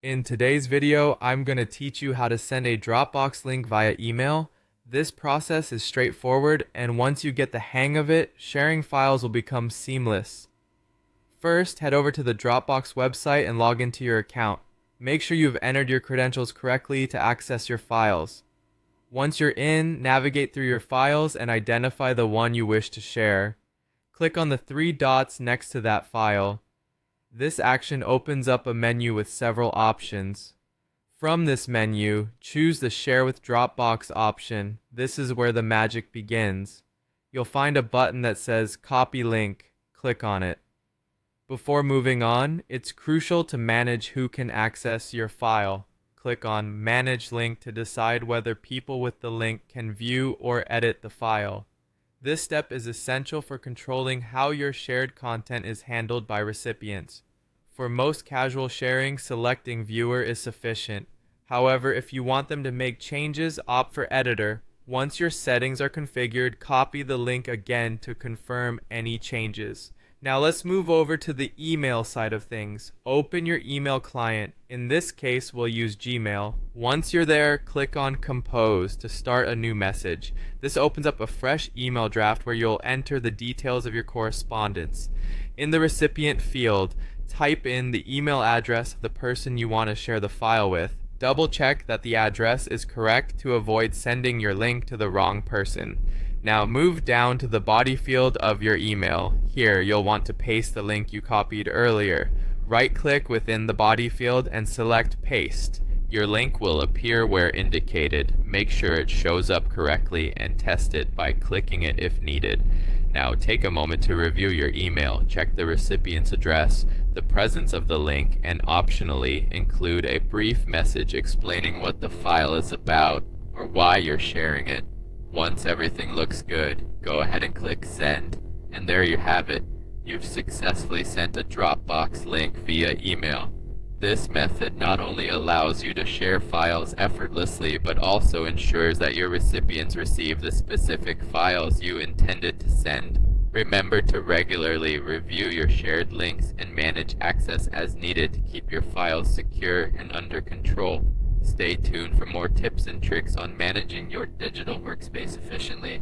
In today's video, I'm going to teach you how to send a Dropbox link via email. This process is straightforward, and once you get the hang of it, sharing files will become seamless. First, head over to the Dropbox website and log into your account. Make sure you've entered your credentials correctly to access your files. Once you're in, navigate through your files and identify the one you wish to share. Click on the three dots next to that file. This action opens up a menu with several options. From this menu, choose the Share with Dropbox option. This is where the magic begins. You'll find a button that says Copy Link. Click on it. Before moving on, it's crucial to manage who can access your file. Click on Manage Link to decide whether people with the link can view or edit the file. This step is essential for controlling how your shared content is handled by recipients. For most casual sharing, selecting Viewer is sufficient. However, if you want them to make changes, opt for Editor. Once your settings are configured, copy the link again to confirm any changes. Now let's move over to the email side of things. Open your email client. In this case, we'll use Gmail. Once you're there, click on Compose to start a new message. This opens up a fresh email draft where you'll enter the details of your correspondence. In the recipient field, type in the email address of the person you want to share the file with. Double check that the address is correct to avoid sending your link to the wrong person. Now move down to the body field of your email. Here you'll want to paste the link you copied earlier. Right-click within the body field and select Paste. Your link will appear where indicated. Make sure it shows up correctly and test it by clicking it if needed. Now take a moment to review your email. Check the recipient's address, the presence of the link, and optionally include a brief message explaining what the file is about or why you're sharing it. Once everything looks good, go ahead and click Send, and there you have it. You've successfully sent a Dropbox link via email. This method not only allows you to share files effortlessly, but also ensures that your recipients receive the specific files you intended to send. Remember to regularly review your shared links and manage access as needed to keep your files secure and under control. Stay tuned for more tips and tricks on managing your digital workspace efficiently.